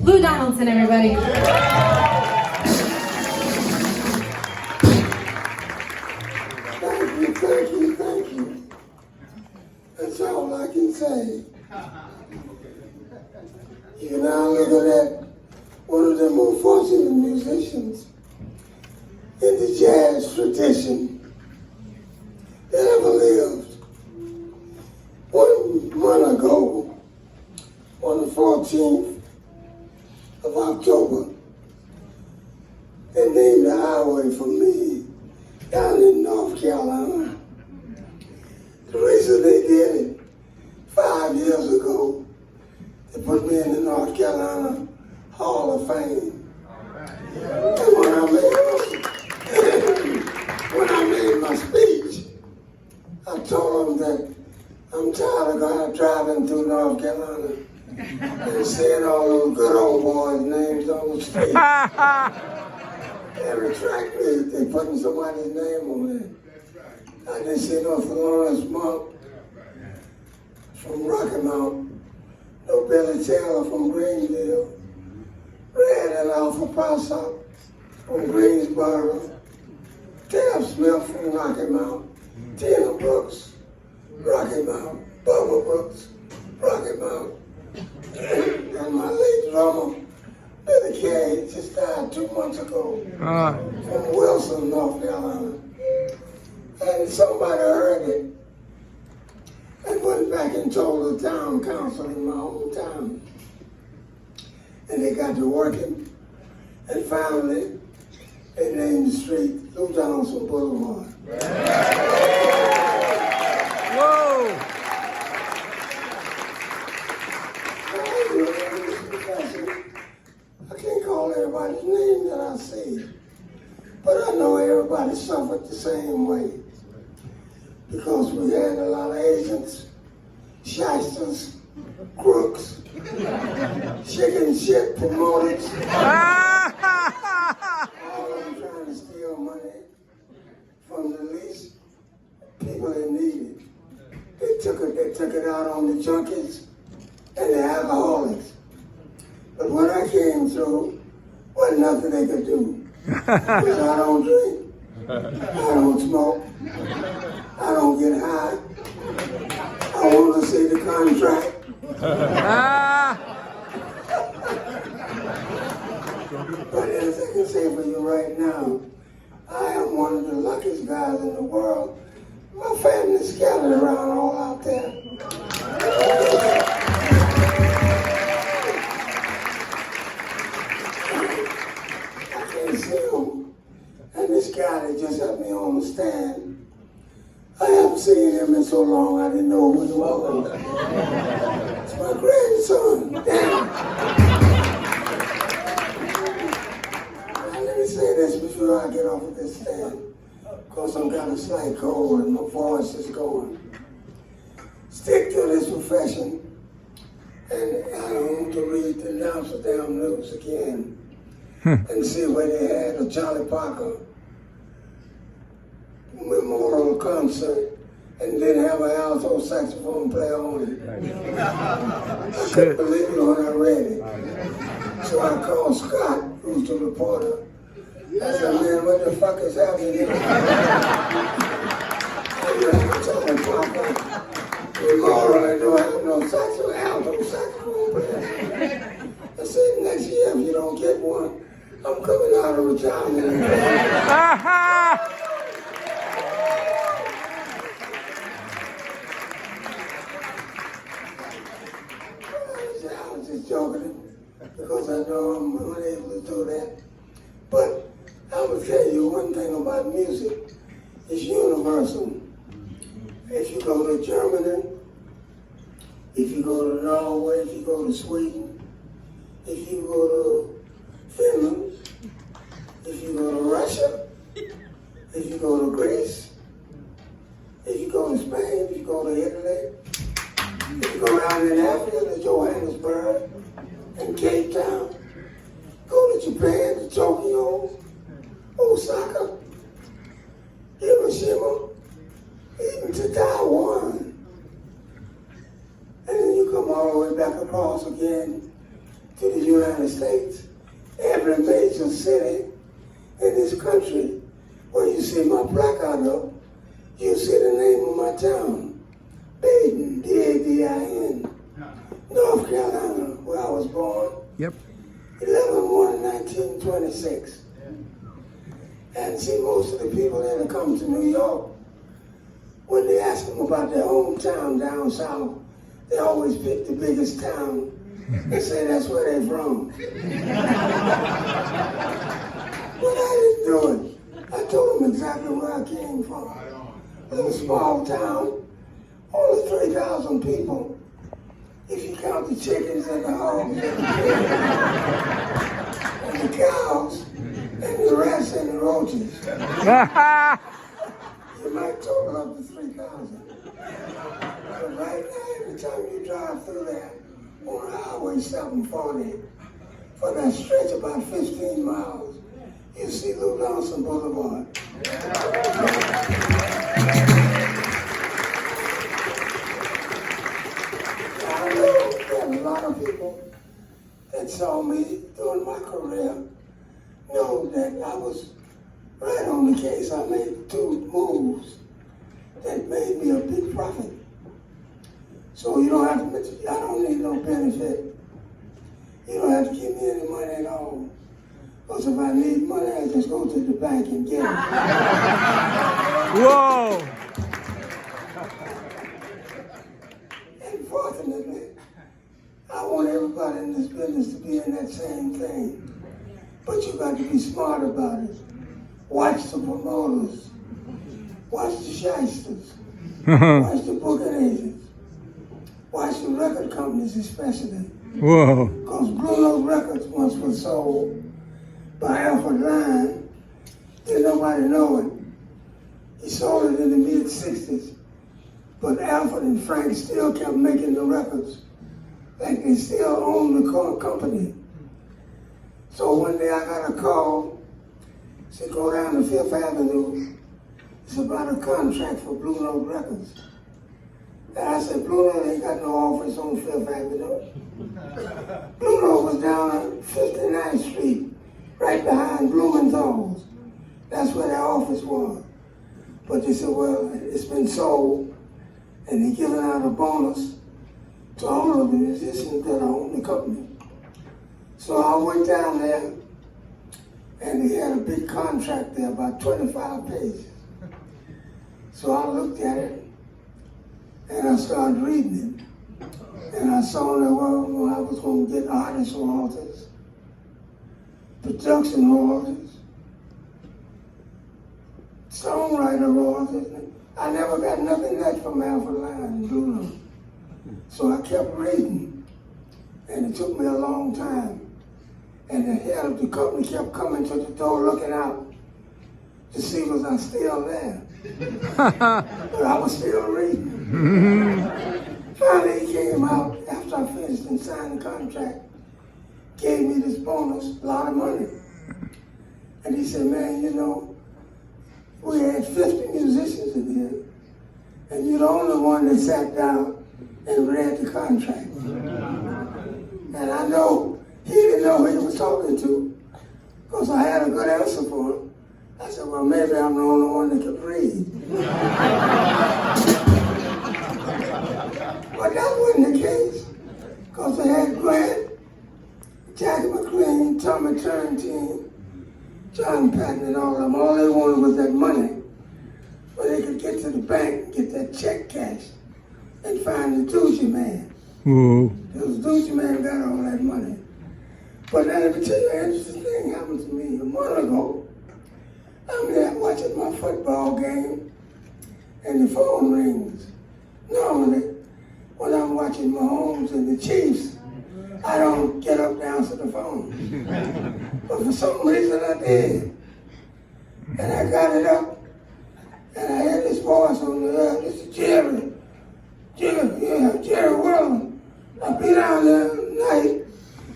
Lou Donaldson, everybody. Thank you. That's all I can say. You now looking at one of the more fortunate musicians in the jazz tradition that ever lived. One month ago, on the 14th of October, they named the highway for me down in North Carolina. The reason they did it 5 years ago, they put me in the North Carolina Hall of Fame. And when I made my speech, I told them that I'm tired of driving through North Carolina and seeing all those good old boys' names on the street. Every track they putting somebody's name on it. I didn't see no Thelonious Monk from Rocky Mount, no Billy Taylor from Greenville, Red and Alpha Possum from Greensboro, Tab Smith from Rocky Mount, Tina Brooks, Rocky Mount, Bubba Brooks, Rocky Mount, and my late drummer, Billy Kay, just died 2 months ago from Wilson, North Carolina. And somebody heard it and went back and told the town council in my hometown. And they got to working, and finally, they named the street Lou Donaldson Boulevard. Whoa! I can't call everybody's name that I see, but I know everybody suffered the same way. Because we had a lot of agents, shysters, crooks, chicken shit promoters, all of them trying to steal money from the least people that need it. They took it out on the junkies and the alcoholics. But when I came through, wasn't nothing they could do. Because I don't drink, I don't smoke, I don't get high. I want to see the contract. But as I can say for you right now, I am one of the luckiest guys in the world. My family's scattered around all out there. I can't see them. And this guy that just helped me on the stand, I haven't seen him in so long I didn't know who he was. It's my grandson. Damn. Now let me say this before I get off of this stand, because I've got a slight cold and my voice is going. Stick to this profession, and I don't want to read the Amsterdam News again and see where they had a Charlie Parker memorial concert and didn't have an alto saxophone player on it. I couldn't believe it when I read it. So I called Scott, who's the reporter. I said, man, what the fuck is happening here? You have a Charlie Parker memorial and don't have no alto saxophone player. I said, next year if you don't get one, I'm coming out of retirement. I was just joking because I know I'm unable to do that. But I will tell you one thing about music. It's universal. If you go to Germany, if you go to Norway, if you go to Sweden, if you go to Finland, if you go to Russia, if you go to Greece, if you go to Spain, if you go to Italy, if you go down in Africa to Johannesburg and Cape Town, go to Japan, to Tokyo, Osaka, Hiroshima, even to Taiwan. And then you come all the way back across again to the United States. Every major city in this country where you see my placard up, you see the name of my town, Badin, D-A-D-I-N, North Carolina, where I was born. Yep. 11/1/1926. And see, most of the people that come to New York, when they ask them about their hometown down south, they always pick the biggest town and say that's where they're from. But I didn't do it. I told them exactly where I came from. A little small town, only 3,000 people, if you count the chickens and the hogs and the cows and the rats and the roaches. You might total up to 3,000. But right now, every time you drive through there on Highway 740, for that stretch about 15 miles, you see Donaldson Boulevard. I know that a lot of people that saw me during my career know that I was right on the case. I made 2 moves that made me a big profit. So you don't have to mention, I don't need no benefit. You don't have to give me any money at all. Because if I need money, I just go to the bank and get it. Whoa! And fortunately, I want everybody in this business to be in that same thing. But you got to be smart about it. Watch the promoters. Watch the shysters. Watch the booking agents. Watch the record companies especially. Whoa. Because Blue Note Records once was sold by Alfred Line. Didn't nobody know it. He sold it in the mid-60s. But Alfred and Frank still kept making the records. Like they still own the company. So one day I got a call. Said, go down to Fifth Avenue. It's about a contract for Blue Note Records. And I said, Blue Note ain't got no office on Fifth Avenue. Blue Note was down on 59th Street, right behind Blumenthal's. That's where their office was. But they said, well, it's been sold. And they're giving out a bonus to all of the musicians that own the company. So I went down there, and they had a big contract there, about 25 pages. So I looked at it, and I started reading it. And I saw that, well, I was going to get artist royalties, production royalties, songwriter royalties. I never got nothing left from Alfred Line and Blue Note. So I kept reading, and it took me a long time. And the head of the company kept coming to the door looking out to see was I still there. But I was still reading. Finally he came out after I finished and signed the contract, gave me this bonus, a lot of money. And he said, man, you know, we had 50 musicians in here, and you're the only one that sat down and read the contract. And I know he didn't know who he was talking to, because I had a good answer for him. I said, well, maybe I'm the only one that could read. But that wasn't the case, because I had Grant, Jackie McLean, Tommy Turrentine, John Patton, and all of them. All they wanted was that money, where they could get to the bank and get that check cashed and find the Doogie Man. Whoa. Because Doogie Man got all that money. But now let me tell you, an interesting thing happened to me a month ago. I'm there watching my football game, and the phone rings. Normally, when I'm watching Mahomes and the Chiefs, I don't get up to answer the phone. But for some reason I did. And I got it up, and I heard this voice on the air. This is Jerry. Jerry Williams. I'll be down there tonight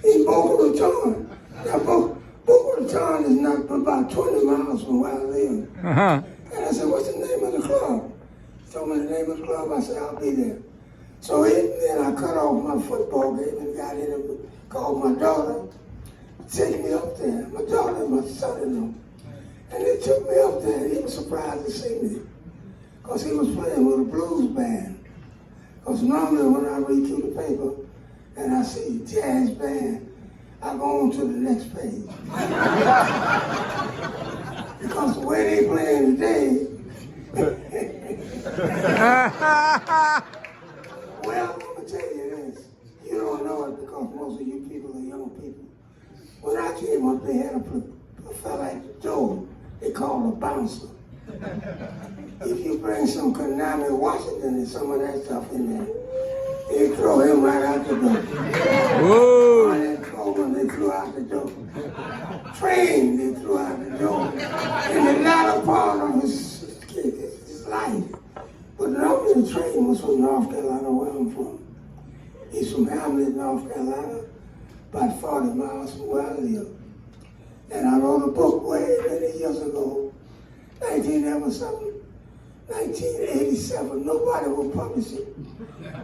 in Boca Raton. Now, Boca Raton is not but about 20 miles from where I live. And I said, what's the name of the club? He told me the name of the club. I said, I'll be there. So then I cut off my football game and got in and called my daughter, take me up there, my daughter and my son-in-law. And they took me up there, and he was surprised to see me, because he was playing with a blues band. Because normally when I read through the paper and I see jazz band, I go on to the next page. Because the way they playing today, well, I'm going to tell you this. You don't know it because most of you people are young people. When I came up, they had a fella at the door they called a bouncer. If you bring some Konami Washington and some of that stuff in there, they throw him right out the door. Whoa! And then Coleman, they threw out the door. Train, they threw out the door. And the latter part of his life. But normally the train was from North Carolina, where I'm from. He's from Hamlet, North Carolina, about 40 miles from where I live. And I wrote a book way many years ago, 1987. Nobody will publish it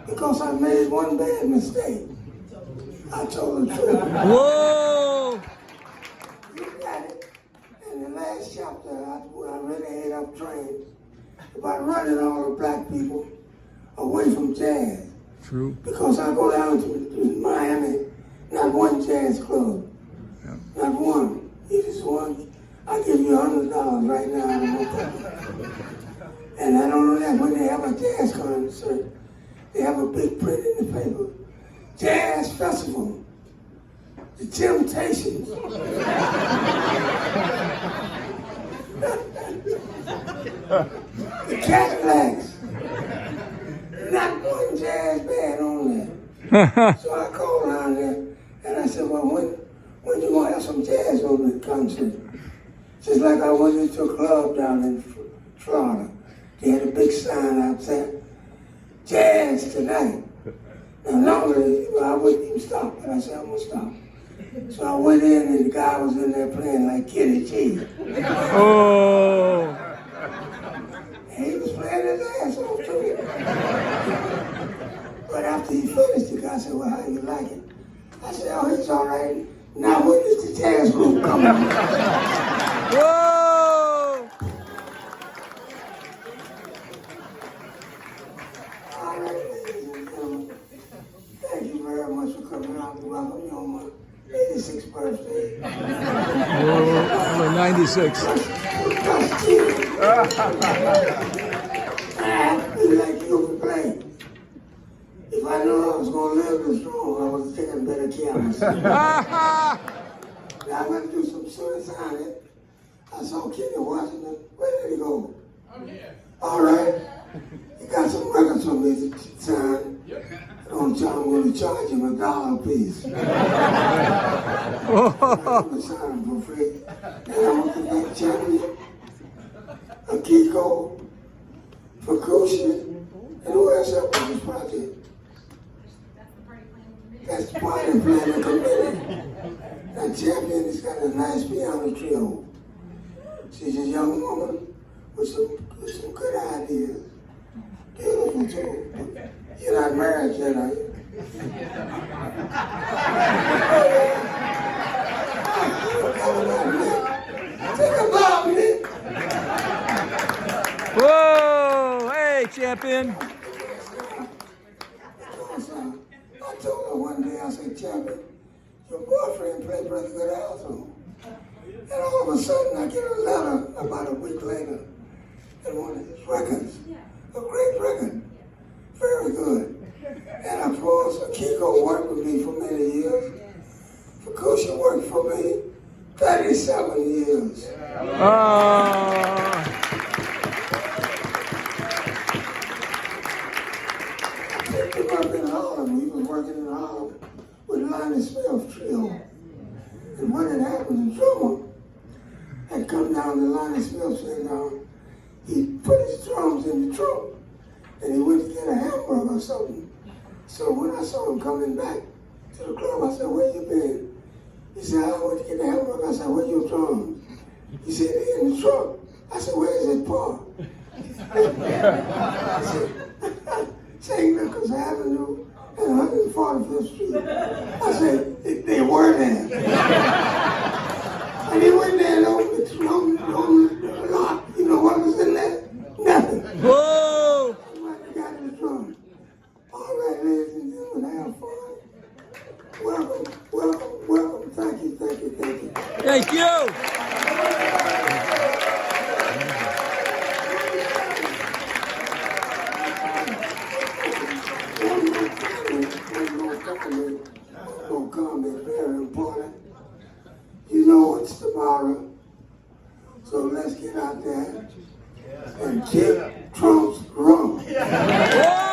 because I made one bad mistake. I told the truth. Whoa! You got it. In the last chapter, I really ate up trains about running all the black people away from jazz. True. Because I go down to Miami, not one jazz club, not one. You just one. I'll give you $100 right now. And I don't know that when they have a jazz concert, they have a big print in the paper. Jazz Festival. The Temptations. The Cadillacs. Not one jazz band on there. So I called down there and I said, well, when you going to have some jazz on the concert? Just like I went into a club down in Florida. They had a big sign out there, jazz tonight. Now normally, I wouldn't even stop, but I said, I'm going to stop. So I went in and the guy was in there playing like Kenny G. Oh! And he was playing his ass off too. But after he finished, the guy said, well, how you like it? I said, oh, it's all right. Now when is the jazz group coming? Whoa! All right, ladies and gentlemen, thank you very much for coming out to welcome me on my 86th birthday. Whoa, 96. I feel like you can play. If I knew I was going to live this long, I would have taken better care of myself. Now I'm going to do some suicide. I saw Kenny Washington. Where did he go? I'm here. All right. He got some records for me to sign. I'm going to charge him $1 a piece. I'm going to sign him for free. And I'm going to thank Champion, Akiko, Fukushi, and who else helped with this project? That's the party planning committee. That Champion has got a nice piano trio. She's a young woman with some good ideas. Beautiful too. You're not married yet, are you? Think about me. Whoa! Hey, champion! I told her one day, I said, Champion, your boyfriend played pretty good Alto. And all of a sudden, I get a letter about a week later and one of his records, a great record, very good. And of course, Akiko worked with me for many years. Fukushi worked for me 37 years. I picked him up in Harlem. He was working in Harlem with Lonnie Smith Trio. And what had happened, the drummer had come down to Lonnie Smith's and he put his drums in the trunk and he went to get a hamburger or something. So when I saw him coming back to the club, I said, where you been? He said, I went to get the hamburger. I said, where your drums? He said, they're in the trunk. I said, where is it parked? St. Nicholas Avenue and 145th Street. I said, they were there. And he went there and opened the lock. You know what was in there? Nothing. Whoa! Somebody got in the drum. All right, ladies and gentlemen, have fun. Welcome, welcome, welcome. Thank you, thank you, thank you. Thank you! One more comment, very important. You know it's tomorrow, so let's get out there and kick Trump's rum. Whoa!